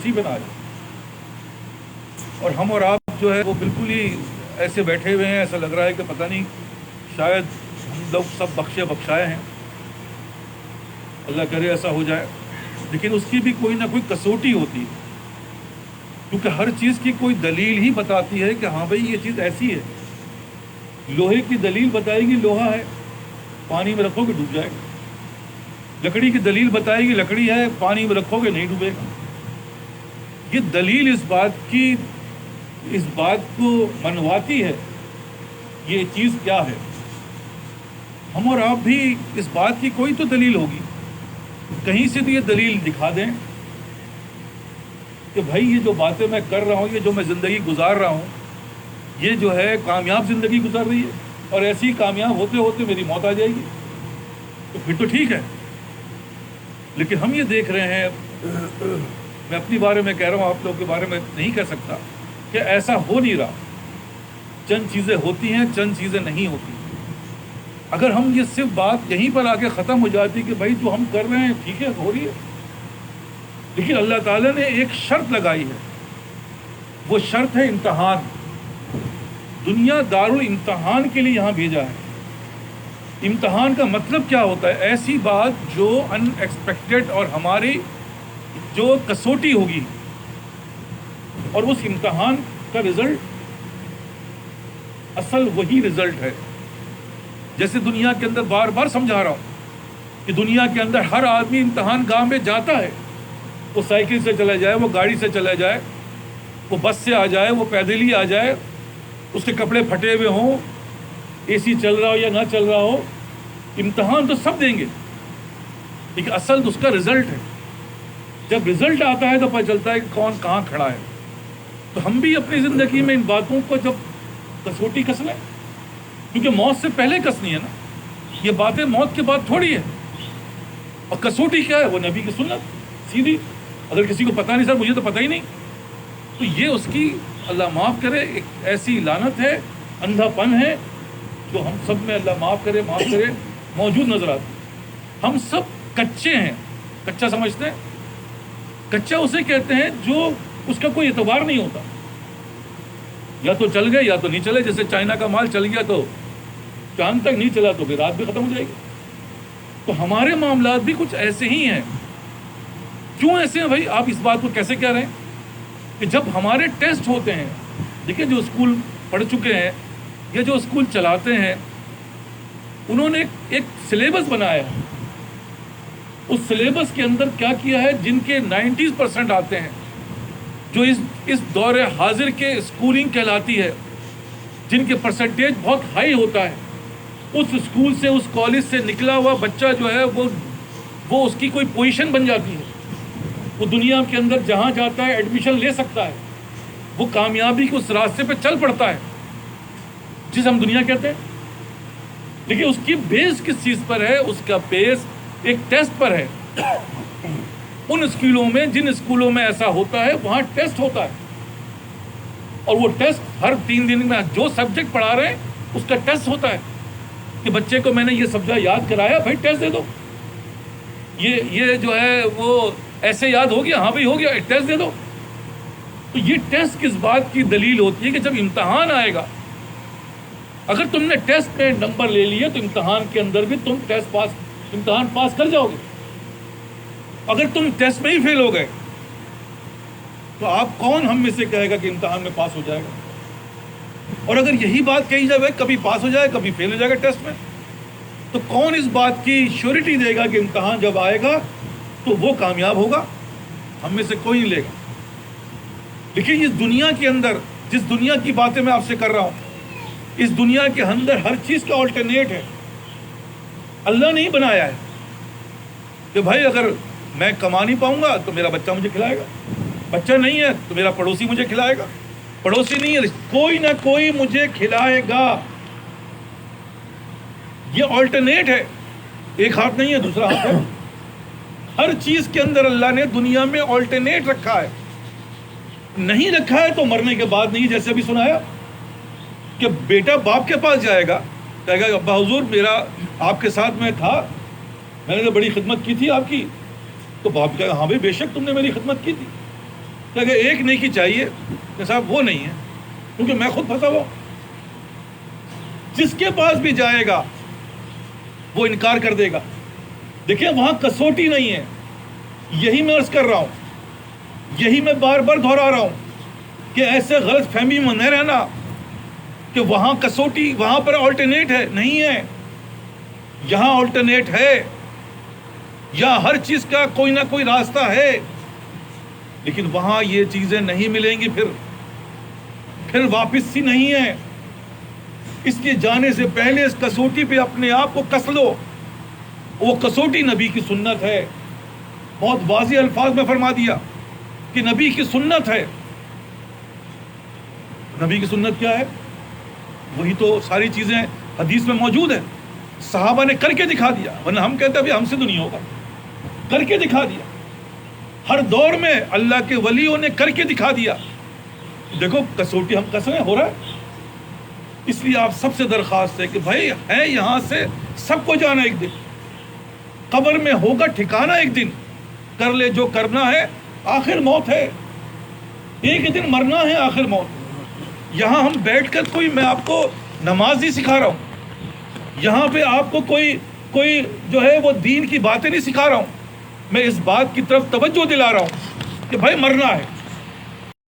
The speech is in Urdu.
اسی پہ نہ آ جائے. اور ہم اور آپ جو ہے وہ بالکل ہی ایسے بیٹھے ہوئے ہیں, ایسا لگ رہا ہے کہ پتہ نہیں شاید ہم لوگ سب بخشے بخشائے ہیں, اللہ کرے ایسا ہو جائے. لیکن اس کی بھی کوئی نہ کوئی کسوٹی ہوتی ہے, کیونکہ ہر چیز کی کوئی دلیل ہی بتاتی ہے کہ ہاں بھائی یہ چیز ایسی ہے. لوہے کی دلیل بتائے گی لوہا ہے, پانی میں رکھو گے ڈوب جائے گا. لکڑی کی دلیل بتائے گی لکڑی ہے, پانی میں رکھو گے نہیں ڈوبے گا. یہ دلیل اس بات کو منواتی ہے یہ چیز کیا ہے. ہم اور آپ بھی اس بات کی کوئی تو دلیل ہوگی, کہیں سے تو یہ دلیل دکھا دیں کہ بھائی یہ جو باتیں میں کر رہا ہوں, یہ جو میں زندگی گزار رہا ہوں, یہ جو ہے کامیاب زندگی گزار رہی ہے, اور ایسی کامیاب ہوتے ہوتے میری موت آ جائے گی, تو پھر تو ٹھیک ہے. لیکن ہم یہ دیکھ رہے ہیں, میں اپنی بارے میں کہہ رہا ہوں, آپ لوگوں کے بارے میں نہیں کہہ سکتا, کہ ایسا ہو نہیں رہا. چند چیزیں ہوتی ہیں, چند چیزیں نہیں ہوتی. اگر ہم یہ صرف بات یہیں پر آ کے ختم ہو جاتی کہ بھائی جو ہم کر رہے ہیں ٹھیک ہے, ہو رہی ہے, لیکن اللہ تعالیٰ نے ایک شرط لگائی ہے, وہ شرط ہے امتحان. دنیا دارالامتحان کے لیے یہاں بھیجا ہے. امتحان کا مطلب کیا ہوتا ہے؟ ایسی بات جو ان ایکسپیکٹڈ اور ہماری جو کسوٹی ہوگی, اور اس امتحان کا رزلٹ اصل وہی رزلٹ ہے. جیسے دنیا کے اندر بار بار سمجھا رہا ہوں کہ دنیا کے اندر ہر آدمی امتحان گاہ میں جاتا ہے. وہ سائیکل سے چلا جائے, وہ گاڑی سے چلا جائے, وہ بس سے آ جائے, وہ پیدل ہی آ جائے, اس کے کپڑے پھٹے ہوئے ہوں, اے سی چل رہا ہو یا نہ چل رہا ہو, امتحان تو سب دیں گے, لیکن اصل اس کا رزلٹ ہے. جب رزلٹ آتا ہے تو پتہ چلتا ہے کہ کون کہاں کھڑا ہے. تو ہم بھی اپنی زندگی میں ان باتوں کو جب کسوٹی کس لیں, کیونکہ موت سے پہلے کسنی ہے نا, یہ باتیں موت کے بعد تھوڑی ہے. اور کسوٹی کیا ہے؟ وہ نبی کی سنت سیدھی. اگر کسی کو پتہ نہیں, سر مجھے تو پتہ ہی نہیں, تو یہ اس کی اللہ معاف کرے ایک ایسی لعنت ہے, اندھا پن ہے, جو ہم سب میں اللہ معاف کرے موجود نظر آتی. ہم سب کچے ہیں. کچا سمجھتے ہیں؟ کچا اسے کہتے ہیں جو اس کا کوئی اعتبار نہیں ہوتا, یا تو چل گئے یا تو نہیں چلے. جیسے چائنا کا مال چل گیا تو چاند تک نہیں چلا تو پھر رات بھی ختم ہو جائے گی. تو ہمارے معاملات بھی کچھ ایسے ہی ہیں. کیوں ایسے ہیں بھائی؟ آپ اس بات کو کیسے کہہ رہے ہیں کہ جب ہمارے ٹیسٹ ہوتے ہیں, دیکھیں جو اسکول پڑھ چکے ہیں یا جو اسکول چلاتے ہیں, انہوں نے ایک سلیبس بنایا ہے. اس سلیبس کے اندر کیا کیا ہے؟ جن کے 90% آتے ہیں, جو اس دور حاضر کے اسکولنگ کہلاتی ہے, جن کے پرسنٹیج بہت ہائی ہوتا ہے, اس اسکول سے, اس کالج سے نکلا ہوا بچہ جو ہے وہ اس کی کوئی پوزیشن بن جاتی ہے. وہ دنیا کے اندر جہاں جاتا ہے ایڈمیشن لے سکتا ہے, وہ کامیابی کے اس راستے پہ چل پڑتا ہے جسے ہم دنیا کہتے ہیں. لیکن اس کی بیس کس چیز پر ہے؟ اس کا بیس ایک ٹیسٹ پر ہے. ان اسکولوں میں, جن اسکولوں میں ایسا ہوتا ہے, وہاں ٹیسٹ ہوتا ہے, اور وہ ٹیسٹ ہر 3 دن میں جو سبجیکٹ پڑھا رہے ہیں اس کا ٹیسٹ ہوتا ہے کہ بچے کو میں نے یہ سبجیکٹ یاد کرایا, بھائی ٹیسٹ دے دو. یہ جو ہے وہ ایسے یاد ہو گیا, ہاں بھائی ہو گیا, ٹیسٹ دے دو. تو یہ ٹیسٹ کس بات کی دلیل ہوتی ہے؟ کہ جب امتحان آئے گا, اگر تم نے ٹیسٹ میں نمبر لے لیے تو امتحان کے اندر بھی تم امتحان پاس کر جاؤ گے. اگر تم ٹیسٹ میں ہی فیل ہو گئے تو آپ کون ہم میں سے کہے گا کہ امتحان میں پاس ہو جائے گا؟ اور اگر یہی بات کہی جائے کبھی پاس ہو جائے کبھی فیل ہو جائے گا ٹیسٹ میں, تو کون اس بات کی شیورٹی دے گا کہ امتحان جب آئے گا تو وہ کامیاب ہوگا؟ ہم میں سے کوئی نہیں لے گا. لیکن اس دنیا کے اندر, جس دنیا کی باتیں میں آپ سے کر رہا ہوں, اس دنیا کے اندر ہر چیز کا آلٹرنیٹ ہے. اللہ نہیں بنایا ہے کہ بھائی اگر میں کما نہیں پاؤں گا تو میرا بچہ مجھے کھلائے گا, بچہ نہیں ہے تو میرا پڑوسی مجھے کھلائے گا, پڑوسی نہیں ہے کوئی نہ کوئی مجھے کھلائے گا. یہ آلٹرنیٹ ہے, ایک ہاتھ نہیں ہے دوسرا ہاتھ ہے. ہر چیز کے اندر اللہ نے دنیا میں آلٹرنیٹ رکھا ہے. نہیں رکھا ہے تو مرنے کے بعد نہیں, جیسے ابھی سنایا کہ بیٹا باپ کے پاس جائے گا, کہے گا ابا حضور میرا آپ کے ساتھ میں تھا, میں نے تو بڑی خدمت کی تھی آپ کی. تو باپ کہے گا ہاں بھائی بے شک تم نے میری خدمت کی تھی, کہ اگر ایک نیکی چاہیے کہ صاحب وہ نہیں ہے، کیونکہ میں خود پھنسا ہوا، جس کے پاس بھی جائے گا وہ انکار کر دے گا۔ دیکھیں وہاں کسوٹی نہیں ہے، یہی میں عرض کر رہا ہوں، یہی میں بار بار دہرا رہا ہوں کہ ایسے غلط فہمی میں نہ رہنا کہ وہاں کسوٹی، وہاں پر آلٹرنیٹ ہے، نہیں ہے، یہاں آلٹرنیٹ ہے، یہاں ہر چیز کا کوئی نہ کوئی راستہ ہے، لیکن وہاں یہ چیزیں نہیں ملیں گی، پھر واپس سی نہیں ہے۔ اس لیے جانے سے پہلے اس کسوٹی پہ اپنے آپ کو کس لو، وہ کسوٹی نبی کی سنت ہے۔ بہت واضح الفاظ میں فرما دیا کہ نبی کی سنت ہے۔ نبی کی سنت کیا ہے؟ وہی تو ساری چیزیں حدیث میں موجود ہیں، صحابہ نے کر کے دکھا دیا، ورنہ ہم کہتے ہیں ابھی ہم سے تو نہیں ہوگا، کر کے دکھا دیا۔ ہر دور میں اللہ کے ولیوں نے کر کے دکھا دیا۔ دیکھو کسوٹی ہم کس رہے ہیں، ہو رہا ہے۔ اس لیے آپ سب سے درخواست ہے کہ بھائی ہے یہاں سے سب کو جانا، ایک دن قبر میں ہوگا ٹھکانہ، ایک دن کر لے جو کرنا ہے، آخر موت ہے، ایک دن مرنا ہے، آخر موت۔ یہاں ہم بیٹھ کر کوئی، میں آپ کو نماز نہیں سکھا رہا ہوں، یہاں پہ آپ کو کوئی جو ہے وہ دین کی باتیں نہیں سکھا رہا ہوں، میں اس بات کی طرف توجہ دلا رہا ہوں کہ بھائی مرنا ہے،